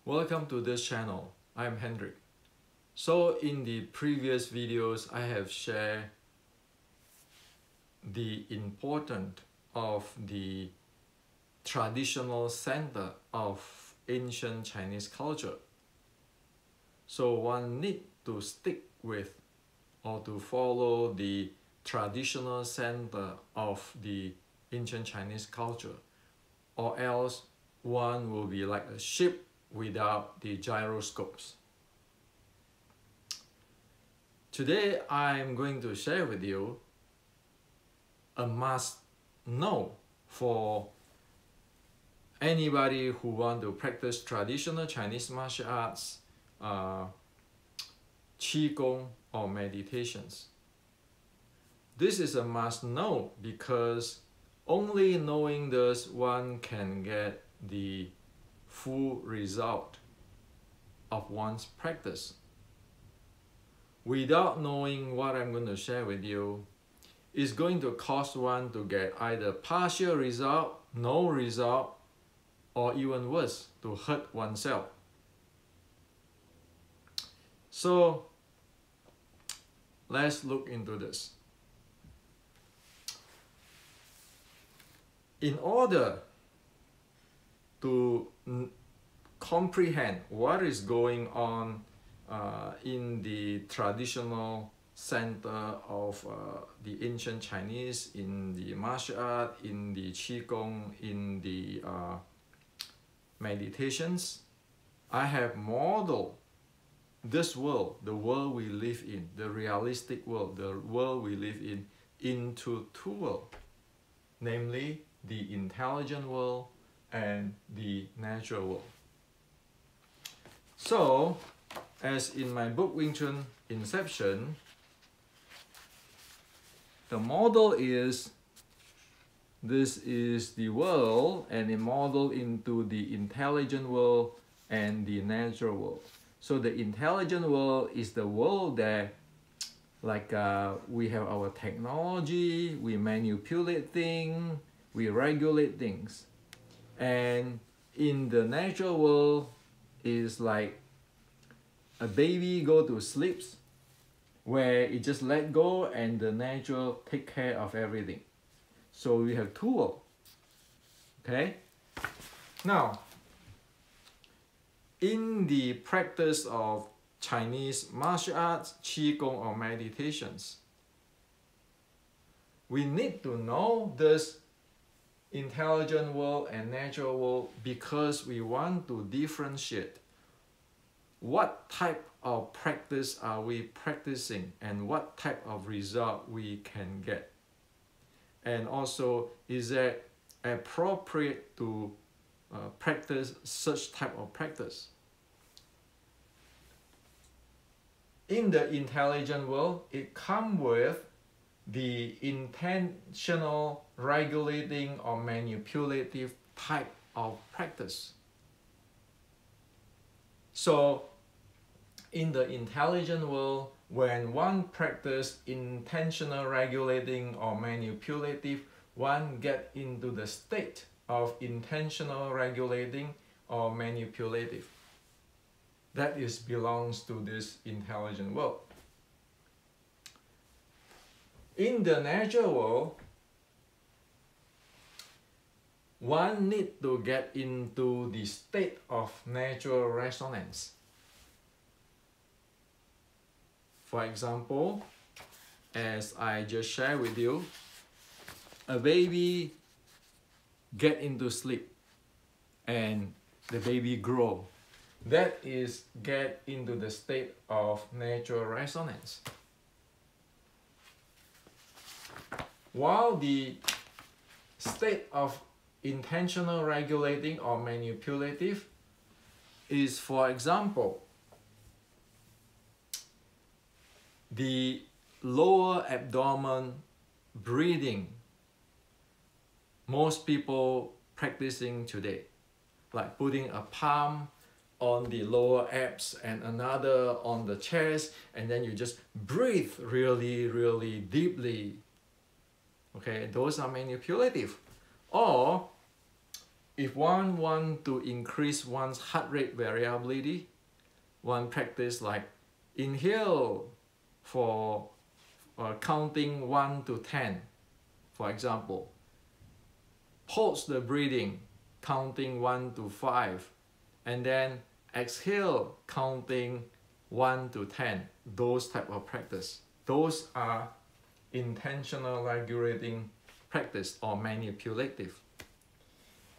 Welcome to this channel. I'm Hendrik. So in the previous videos, I have shared the importance of the traditional center of ancient Chinese culture. So one need to stick with or to follow the traditional center of the ancient Chinese culture, or else one will be like a ship without the gyroscopes. Today I'm going to share with you a must know for anybody who want to practice traditional Chinese martial arts, Qigong or meditations. This is a must know because only knowing this one can get the full result of one's practice. Without knowing what I'm going to share with you, it's going to cause one to get either partial result, no result, or even worse, to hurt oneself. So let's look into this. In order to comprehend what is going on in the traditional center of the ancient Chinese, in the martial art, in the Qigong, in the meditations, I have modeled this world, the world we live in, the realistic world, the world we live in, into two worlds, namely the intelligent world and the natural world. So, as in my book Wing Chun Inception, the model is, this is the world, and a model into the intelligent world and the natural world. So the intelligent world is the world that we have our technology, we manipulate things, we regulate things. And in the natural world is like a baby go to sleep where it just let go and the natural take care of everything. So we have two worlds. Okay? Now, in the practice of Chinese martial arts, Qigong or meditations, we need to know this intelligent world and natural world because we want to differentiate what type of practice are we practicing and what type of result we can get. And also, is it appropriate to practice such type of practice? In the intelligent world, it comes with the intentional regulating or manipulative type of practice. So in the intelligent world, when one practice intentional regulating or manipulative, one get into the state of intentional regulating or manipulative. That is belongs to this intelligent world. In the natural world, one need to get into the state of natural resonance. For example, as I just shared with you, a baby get into sleep and the baby grow. That is get into the state of natural resonance. While the state of intentional regulating or manipulative is, for example, the lower abdomen breathing most people practicing today, like putting a palm on the lower abs and another on the chest, and then you just breathe really, really deeply. Okay, those are manipulative. Or if one want to increase one's heart rate variability, one practice like inhale for counting 1 to 10, for example. Pulse the breathing, counting 1 to 5, and then exhale, counting 1 to 10. Those type of practice. Those are intentional regulating practice or manipulative.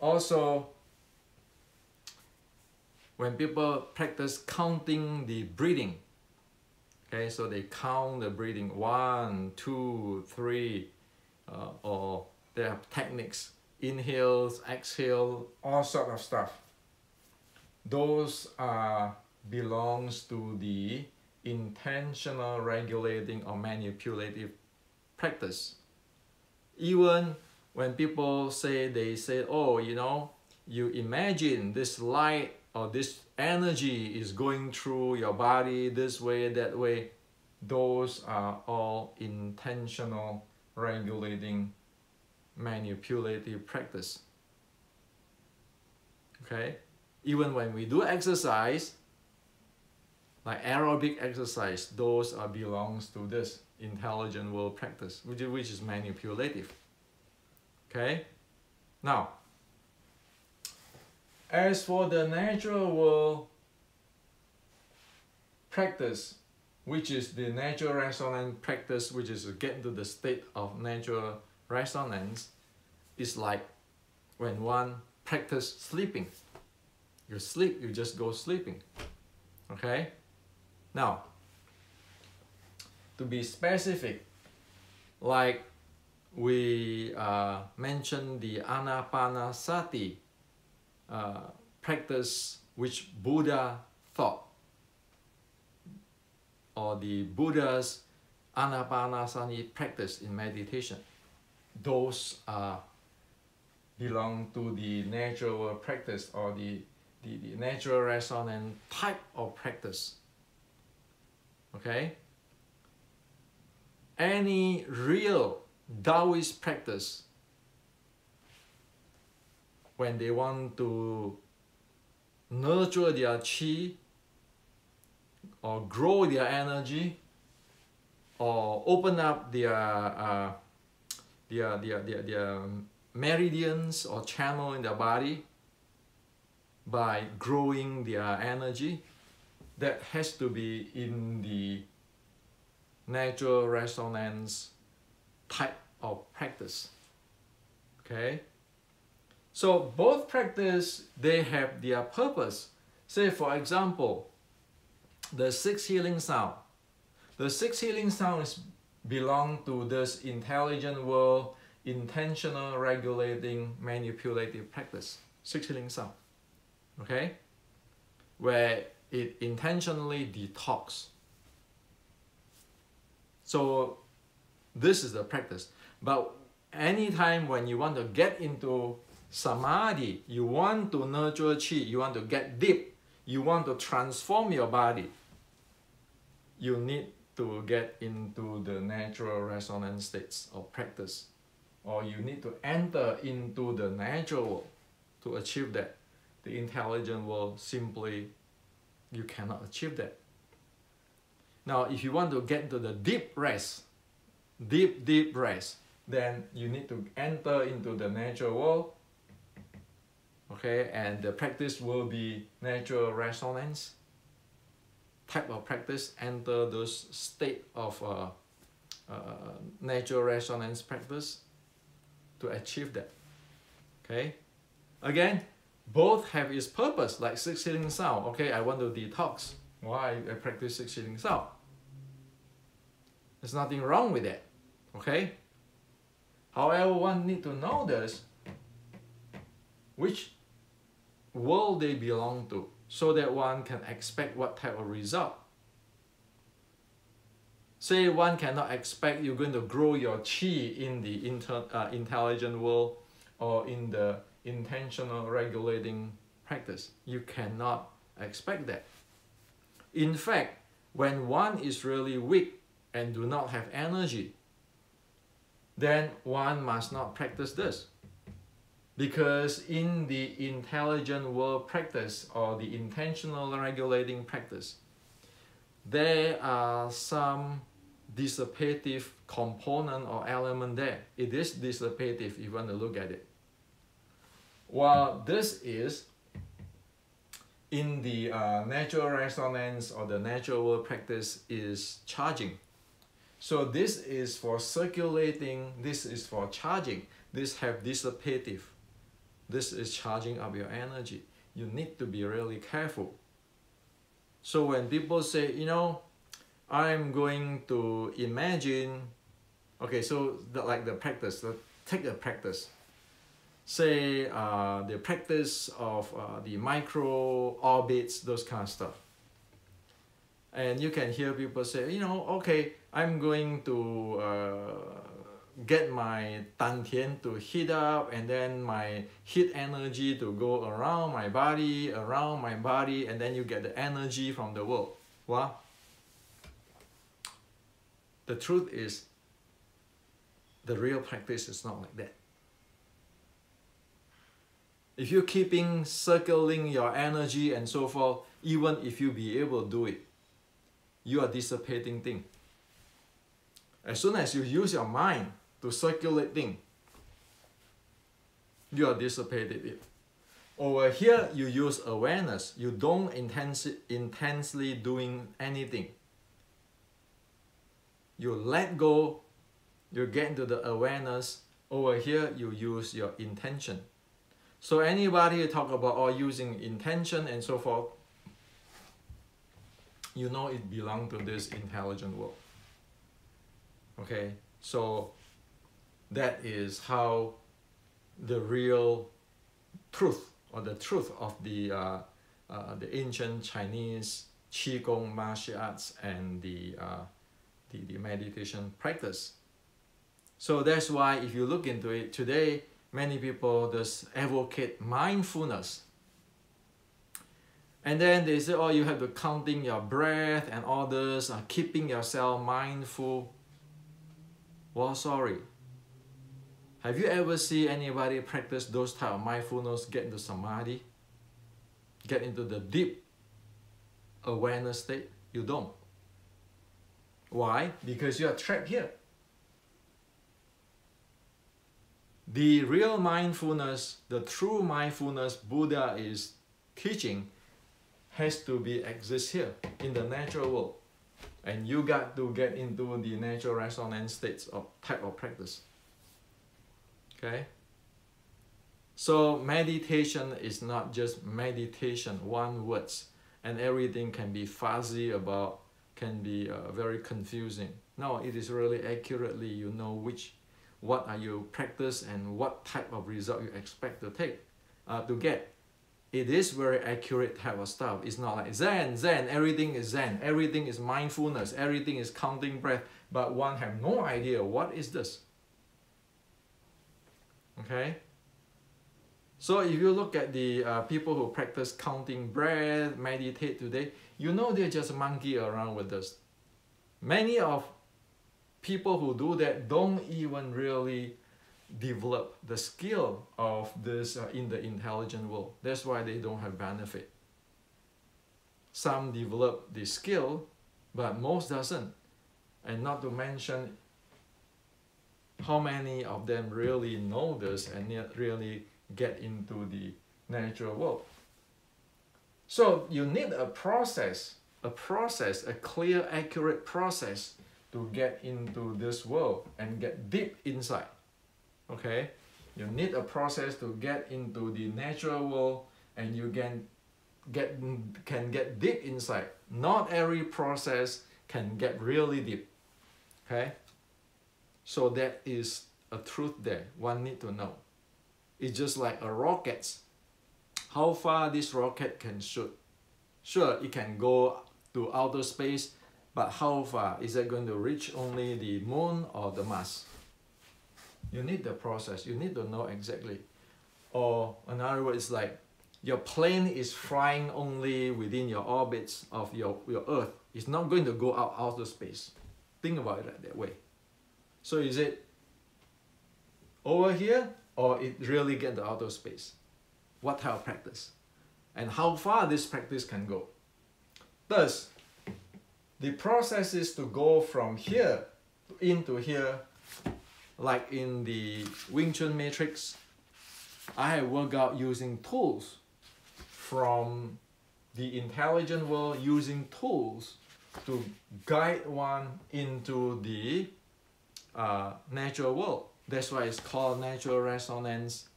Also, when people practice counting the breathing, okay, so they count the breathing 1, 2, 3, or they have techniques, inhales, exhale, all sort of stuff. Those belongs to the intentional regulating or manipulative practice. Even when people they say, oh, you know, you imagine this light or this energy is going through your body this way, that way. Those are all intentional regulating manipulative practice. Okay? Even when we do exercise, like aerobic exercise, those belongs to this intelligent world practice, which is manipulative. Okay? Now, as for the natural world practice, which is the natural resonance practice, which is to get into the state of natural resonance, is like when one practice sleeping. You sleep, you just go sleeping. Okay? Now, to be specific, like we mentioned the Anapanasati practice which Buddha taught, or the Buddha's Anapanasati practice in meditation. Those belong to the natural practice or the natural resonance type of practice. Okay? Any real Taoist practice, when they want to nurture their qi or grow their energy or open up their meridians or channel in their body by growing their energy, that has to be in the natural resonance type of practice. Okay? So both practice, they have their purpose. Say for example, the 6 healing sound. The 6 healing sounds belong to this intelligent world, intentional regulating manipulative practice. 6 healing sound. Okay? Where it intentionally detox. So this is the practice. But anytime when you want to get into samadhi, you want to nurture qi, you want to get deep, you want to transform your body, you need to get into the natural resonance states of practice, or you need to enter into the natural world to achieve that. The intelligent world, simply you cannot achieve that. Now if you want to get to the deep rest, deep rest, then you need to enter into the natural world. Okay, and the practice will be natural resonance type of practice. Enter those state of natural resonance practice to achieve that. Okay, again, both have its purpose, like 6 healing sound. Okay, I want to detox. Why I practice 6 healing sound? There's nothing wrong with that. Okay. However, one need to know this, which world they belong to, so that one can expect what type of result. Say one cannot expect you're going to grow your qi in the intelligent world or in the intentional regulating practice. You cannot expect that. In fact, when one is really weak and do not have energy, then one must not practice this. Because in the intelligent world practice or the intentional regulating practice, there are some dissipative component or element there. It is dissipative if you want to look at it. While this is in the natural resonance or the natural world practice is charging. So this is for circulating, this is for charging, this have dissipative. This is charging up your energy. You need to be really careful. So when people say, you know, I'm going to imagine, okay, so like the practice, take the practice. Say the practice of the micro orbits, those kind of stuff. And you can hear people say, you know, okay, I'm going to get my dantian to heat up, and then my heat energy to go around my body, and then you get the energy from the world. Well, the truth is, the real practice is not like that. If you're keeping circling your energy and so forth, even if you be able to do it, you are dissipating things. As soon as you use your mind to circulate things, you are dissipating it. Over here, you use awareness. You don't intensely doing anything. You let go, you get into the awareness. Over here, you use your intention. So anybody talk about using intention and so forth, you know it belongs to this intelligent world. Okay, so that is how the real truth or the truth of the ancient Chinese Qigong martial arts and the meditation practice. So that's why if you look into it today, many people just advocate mindfulness. And then they say, oh, you have to counting your breath and all this, keeping yourself mindful. Well, sorry. Have you ever seen anybody practice those type of mindfulness, get into samadhi, get into the deep awareness state? You don't. Why? Because you are trapped here. The real mindfulness, the true mindfulness Buddha is teaching has to exist here in the natural world. And you got to get into the natural resonance states of type of practice. Okay? So meditation is not just meditation, one words, and everything can be fuzzy about, can be very confusing. No, it is really accurately, you know what are you practice and what type of result you expect to get. It is very accurate type of stuff. It's not like Zen, everything is Zen, everything is mindfulness, everything is counting breath, but one have no idea what is this. Okay? So if you look at the people who practice counting breath, meditate today, you know they're just monkey around with this. Many of people who do that don't even really develop the skill of this in the intelligent world. That's why they don't have benefit. Some develop the skill, but most doesn't. And not to mention how many of them really know this and yet really get into the natural world. So you need a process, a clear, accurate process to get into this world and get deep inside. Okay, you need a process to get into the natural world, and you can get deep inside. Not every process can get really deep. Okay, so that is a truth there. One need to know. It's just like a rocket. How far this rocket can shoot? Sure, it can go to outer space, but how far? Is it going to reach only the moon or the Mars? You need the process. You need to know exactly. Or in other words, like your plane is flying only within your orbits of your Earth. It's not going to go out outer space. Think about it that way. So is it over here? or it really get to outer space? What type of practice? And how far this practice can go? Thus, the process is to go from here into here, like in the Wing Chun matrix. I have worked out using tools from the intelligent world, using tools to guide one into the natural world. That's why it's called natural resonance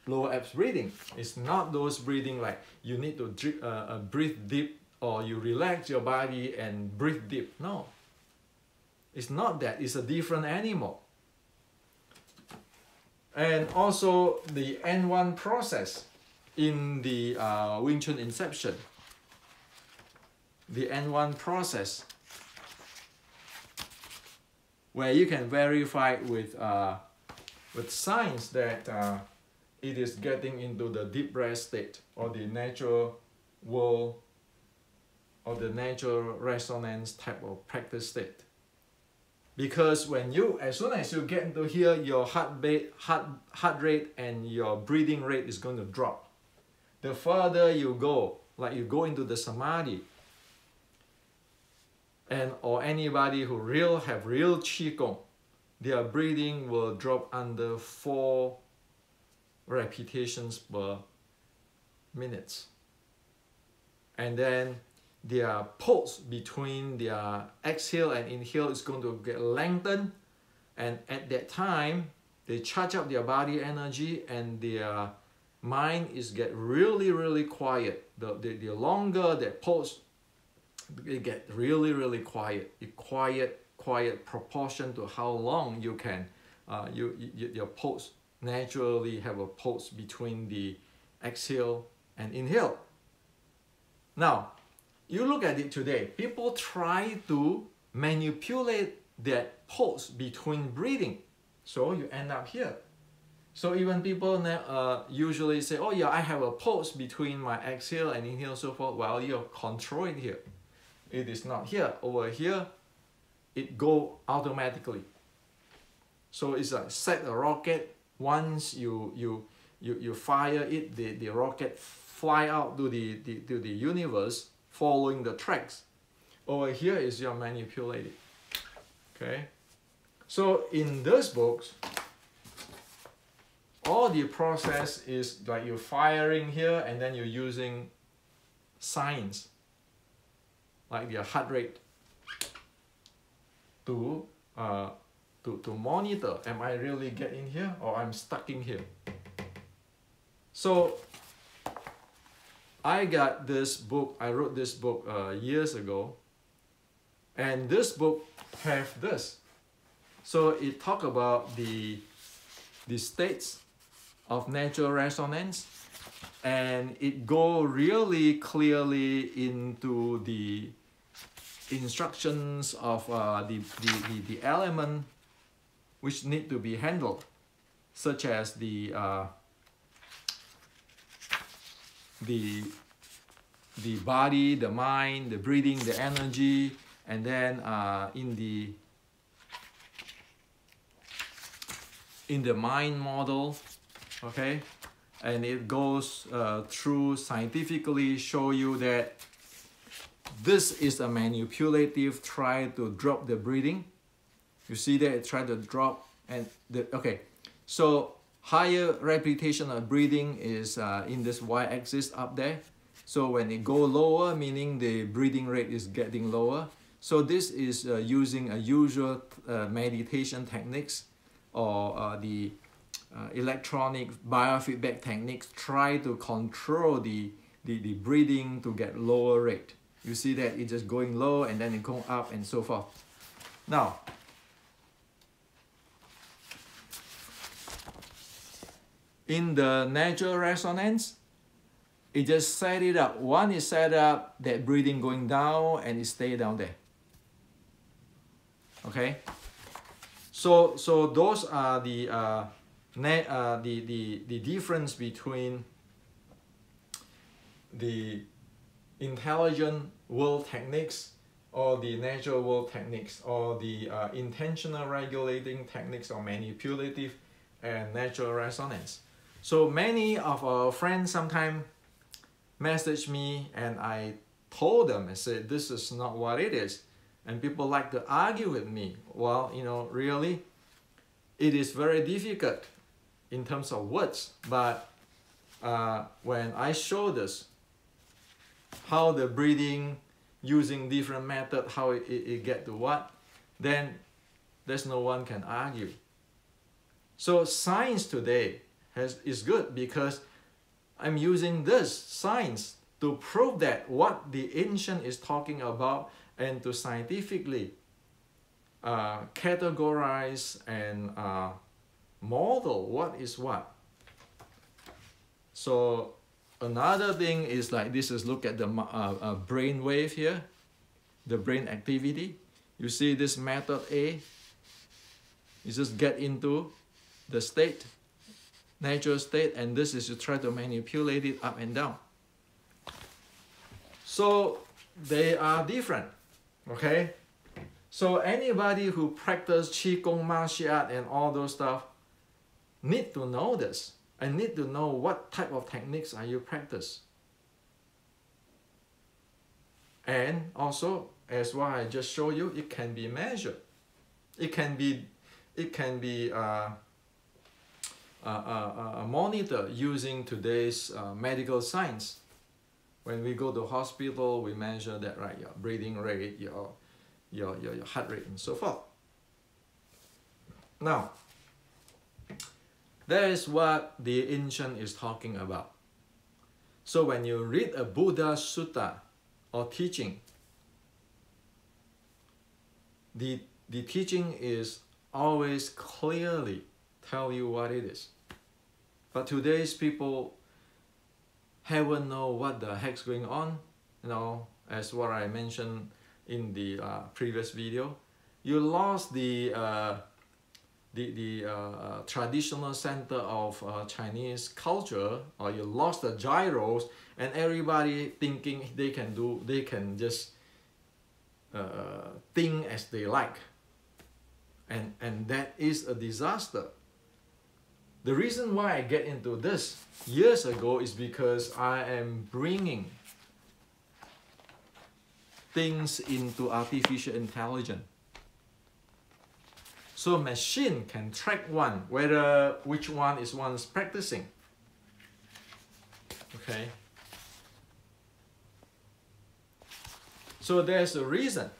lower abs breathing. It's not those breathing like you need to breathe deep or you relax your body and breathe deep. No, it's not that. It's a different animal. And also the N1 process in the Wing Chun Inception. The N1 process, where you can verify with science that it is getting into the deep breath state or the natural world or the natural resonance type of practice state. Because when you, as soon as you get into here, your heart rate and your breathing rate is going to drop. The further you go, like you go into the samadhi, and or anybody who have real Qigong, their breathing will drop under 4 repetitions per minute. And then their pulse between their exhale and inhale is going to get lengthened, and at that time they charge up their body energy and their mind is get really quiet. The longer that pulse, it get really quiet. Quiet proportion to how long you can your pulse naturally have a pulse between the exhale and inhale. Now, you look at it today, people try to manipulate that pulse between breathing. So you end up here. So even people usually say, oh yeah, I have a pulse between my exhale and inhale, so forth. Well, you're controlling here. It is not here. Over here, it go automatically. So it's like set a rocket. Once you fire it, the rocket fly out to the universe, following the tracks. Over here is your manipulating. Okay. So in those books, all the process is like you're firing here and then you're using science, like your heart rate, to monitor, am I really getting here or I'm stuck in here? So I got this book, I wrote this book years ago, and this book have this. So it talk about the states of natural resonance, and it go really clearly into the instructions of the element which need to be handled, such as the body, the mind, the breathing, the energy, and then in the mind model, okay, and it goes through scientifically show you that this is a manipulative try to drop the breathing. You see that it try to drop, and okay, so higher repetition of breathing is in this y-axis up there. So when it go lower, meaning the breathing rate is getting lower. So this is using a usual meditation techniques or the electronic biofeedback techniques, try to control the breathing to get lower rate. You see that it's just going low and then it going up and so forth. Now, in the natural resonance, it just set it up. One is set up that breathing going down and it stay down there. Okay, so those are the difference between the intelligent world techniques or the natural world techniques or the intentional regulating techniques or manipulative and natural resonance. So many of our friends sometimes message me, and I told them, I said, this is not what it is. And people like to argue with me. Well, you know, really, it is very difficult in terms of words. But when I show this, how the breathing using different method, how it get to what, then there's no one can argue. So science today is good because I'm using this science to prove that what the ancient is talking about and to scientifically categorize and model what is what. So another thing is like this is look at the brain wave here, the brain activity. You see this method A, you just get into the state, natural state, and this is you try to manipulate it up and down. So they are different, okay? So anybody who practice Qigong, martial art, and all those stuff need to know this. I need to know what type of techniques are you practice. And also, as what I just showed you, it can be measured. It can be monitored using today's medical science. When we go to hospital, we measure that, right? Your breathing rate, your heart rate, and so forth. Now, that is what the ancient is talking about. So when you read a Buddha Sutta or teaching, the teaching is always clearly tell you what it is. But today's people haven't know what the heck's going on. You know, as what I mentioned in the previous video, you lost the traditional center of Chinese culture, or you lost the gyros, and everybody thinking they can just think as they like, and that is a disaster. The reason why I get into this years ago is because I am bringing things into artificial intelligence. So machine can track which one is one's practicing. Okay. So there's a reason.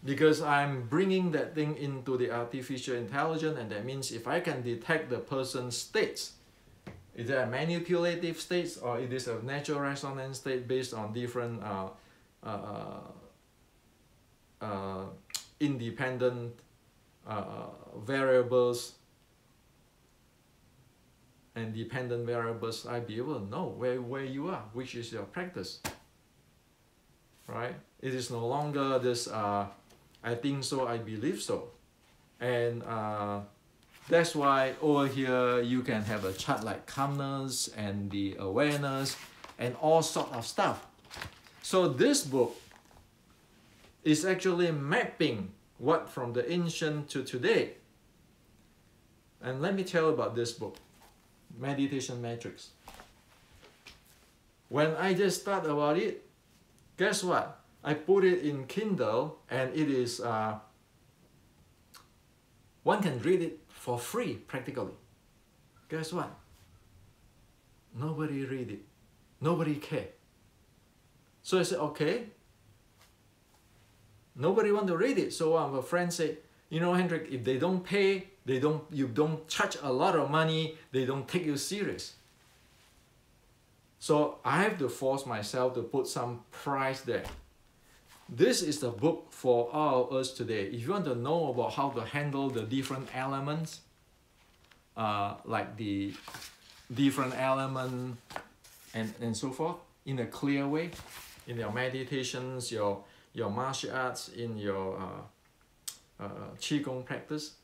Because I'm bringing that thing into the artificial intelligence, and that means if I can detect the person's states, is it a manipulative states or it is a natural resonance state based on different independent variables and dependent variables, I'll be able to know where you are, which is your practice, right? It is no longer this I think so, I believe so. And that's why over here you can have a chart like calmness and the awareness and all sort of stuff. So this book is actually mapping what from the ancient to today. And let me tell you about this book, Meditation Matrix. When I just start about it, guess what? I put it in Kindle, and it is, one can read it for free practically. Guess what? Nobody read it. Nobody care. So I said, okay. Nobody want to read it. So a friend said, you know, Hendrik, if they don't pay, you don't charge a lot of money, they don't take you serious. So I have to force myself to put some price there. This is the book for all of us today. If you want to know about how to handle the different elements, like the different element and so forth, in a clear way, in your meditations, your martial arts, in your Qigong practice,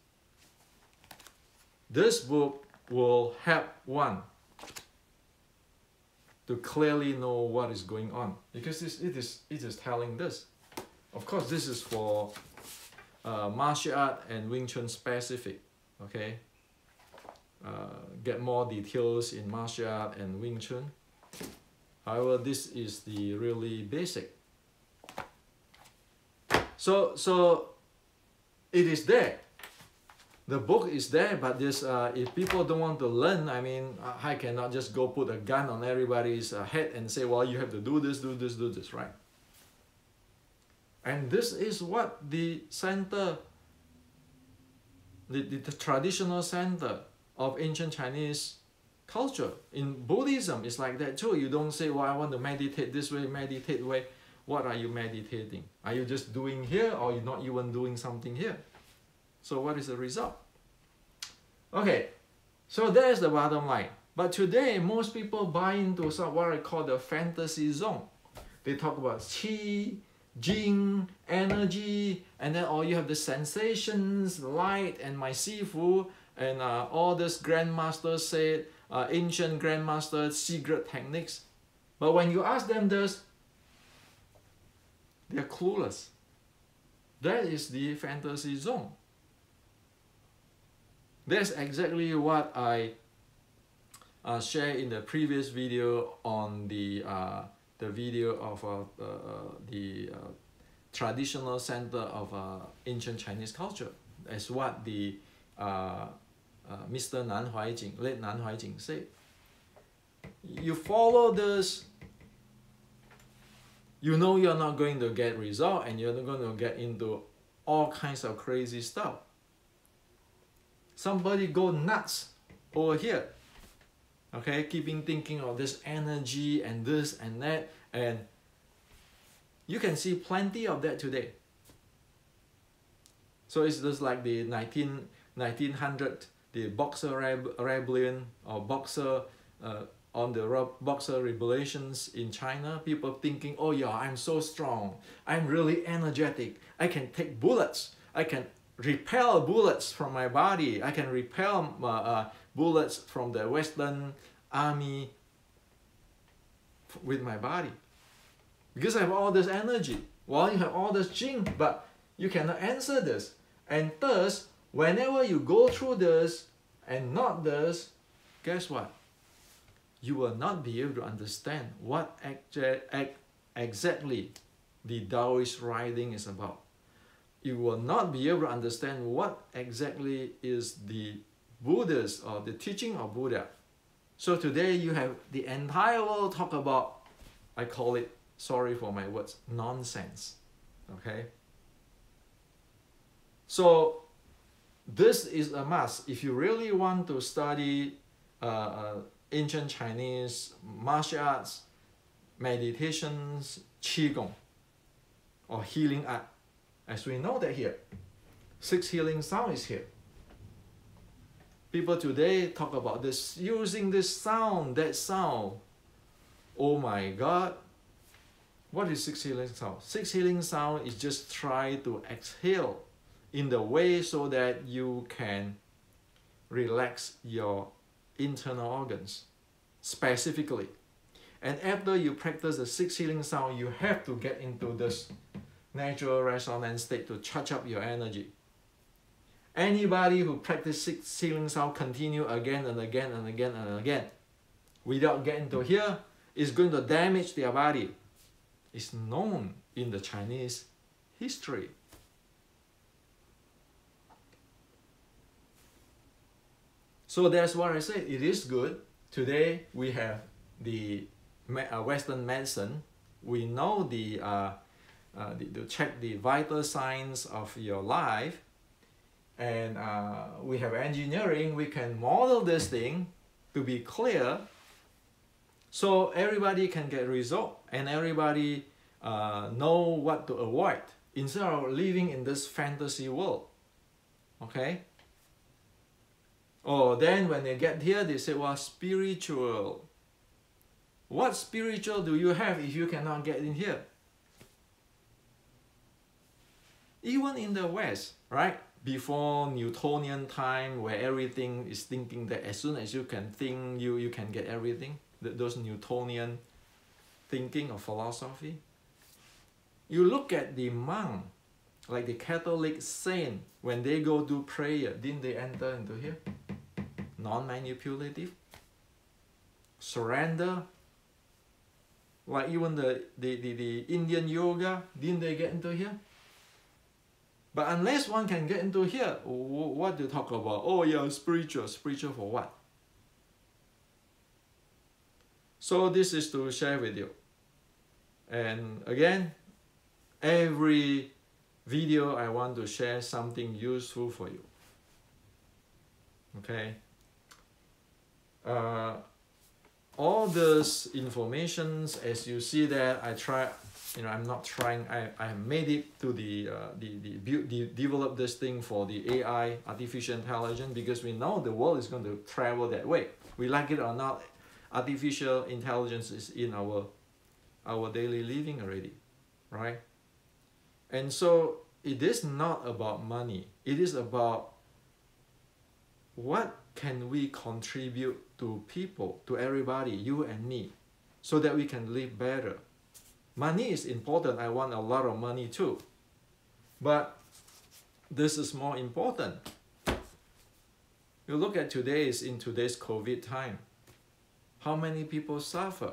this book will help one to clearly know what is going on, because it is telling this. Of course, this is for martial art and Wing Chun specific, okay? get more details in martial art and Wing Chun. However, this is the really basic. So it is there. The book is there, but this if people don't want to learn, I mean, I cannot just go put a gun on everybody's head and say, well, you have to do this, do this, do this, right? And this is what the center, the traditional center of ancient Chinese culture. In Buddhism, it's like that too. You don't say, well, I want to meditate this way, meditate way. What are you meditating? Are you just doing here, or you're not even doing something here? So what is the result? Okay, so there's the bottom line. But today, most people buy into what I call the fantasy zone. They talk about qi, jing, energy, and then you have the sensations, light, and my sifu, and all this grandmasters said, ancient grandmasters, secret techniques. But when you ask them this, they're clueless. That is the fantasy zone. That's exactly what I shared in the previous video on the video of the traditional center of ancient Chinese culture. That's what the Mr. Nan Huaijing, late Nan Huaijing said. You follow this, you know you're not going to get result, and you're not going to get into all kinds of crazy stuff. Somebody go nuts over here, okay, keeping thinking of this energy and this and that, and you can see plenty of that today. So it's just like the 1900, the Boxer rebellion, or Boxer on the Boxer rebellions in China. People thinking, oh yeah, I'm so strong, I'm really energetic, I can take bullets, I can repel bullets from my body, I can repel bullets from the Western army with my body, because I have all this energy. Well, you have all this jing, but you cannot answer this. And thus, whenever you go through this and not this, guess what? You will not be able to understand what exactly the Taoist writing is about. You will not be able to understand what exactly is the Buddha's or the teaching of Buddha. So today you have the entire world talk about, I call it, sorry for my words, nonsense. Okay? So this is a must. If you really want to study ancient Chinese martial arts, meditations, Qigong, or healing art, as we know that here, 6 healing sound is here. People today talk about this, using this sound, that sound. Oh my God. What is 6 healing sound? 6 healing sound is just try to exhale in the way so that you can relax your internal organs specifically. And after you practice the 6 healing sound, you have to get into this natural resonance state to charge up your energy. Anybody who practice 6 healing sound continue again and again and again and again without getting to here is going to damage their body. It's known in the Chinese history. So that's what I say. It is good. Today we have the Western medicine. We know to check the vital signs of your life, and we have engineering. We can model this thing to be clear, so everybody can get result and everybody know what to avoid instead of living in this fantasy world. Okay. Oh, then when they get here, they say, well, spiritual. What spiritual do you have if you cannot get in here? Even in the West, right? Before Newtonian time, where everything is thinking that as soon as you can think, you can get everything. Those Newtonian thinking or philosophy. You look at the monk, like the Catholic saint, when they go do prayer, didn't they enter into here? non-manipulative, surrender. Like even the Indian yoga, didn't they get into here? But unless one can get into here, what do you talk about? Oh yeah, spiritual. Spiritual for what? So this is to share with you. And again, every video I want to share something useful for you. Okay? All this informations, as you see that I try, I'm not trying, I made it to develop this thing for the AI, artificial intelligence, because we know the world is going to travel that way. We like it or not, artificial intelligence is in our daily living already, right? And so it is not about money. It is about what can we contribute to people, to everybody, you and me, so that we can live better. Money is important. I want a lot of money too. But this is more important. You look at today's COVID time. How many people suffer?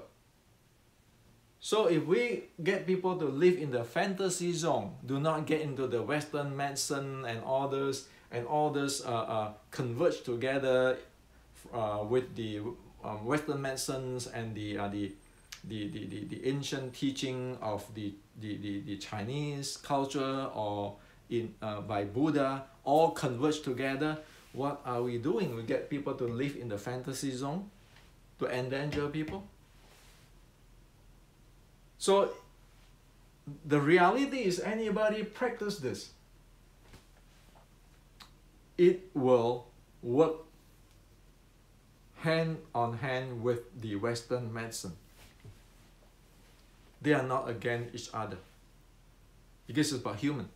So if we get people to live in the fantasy zone, do not get into the Western medicine and all this converge together with the Western medicines and the ancient teaching of the Chinese culture or by Buddha, all converge together. What are we doing? We get people to live in the fantasy zone, to endanger people. So the reality is, anybody practice this, it will work hand on hand with the Western medicine. They are not against each other, because it's about human.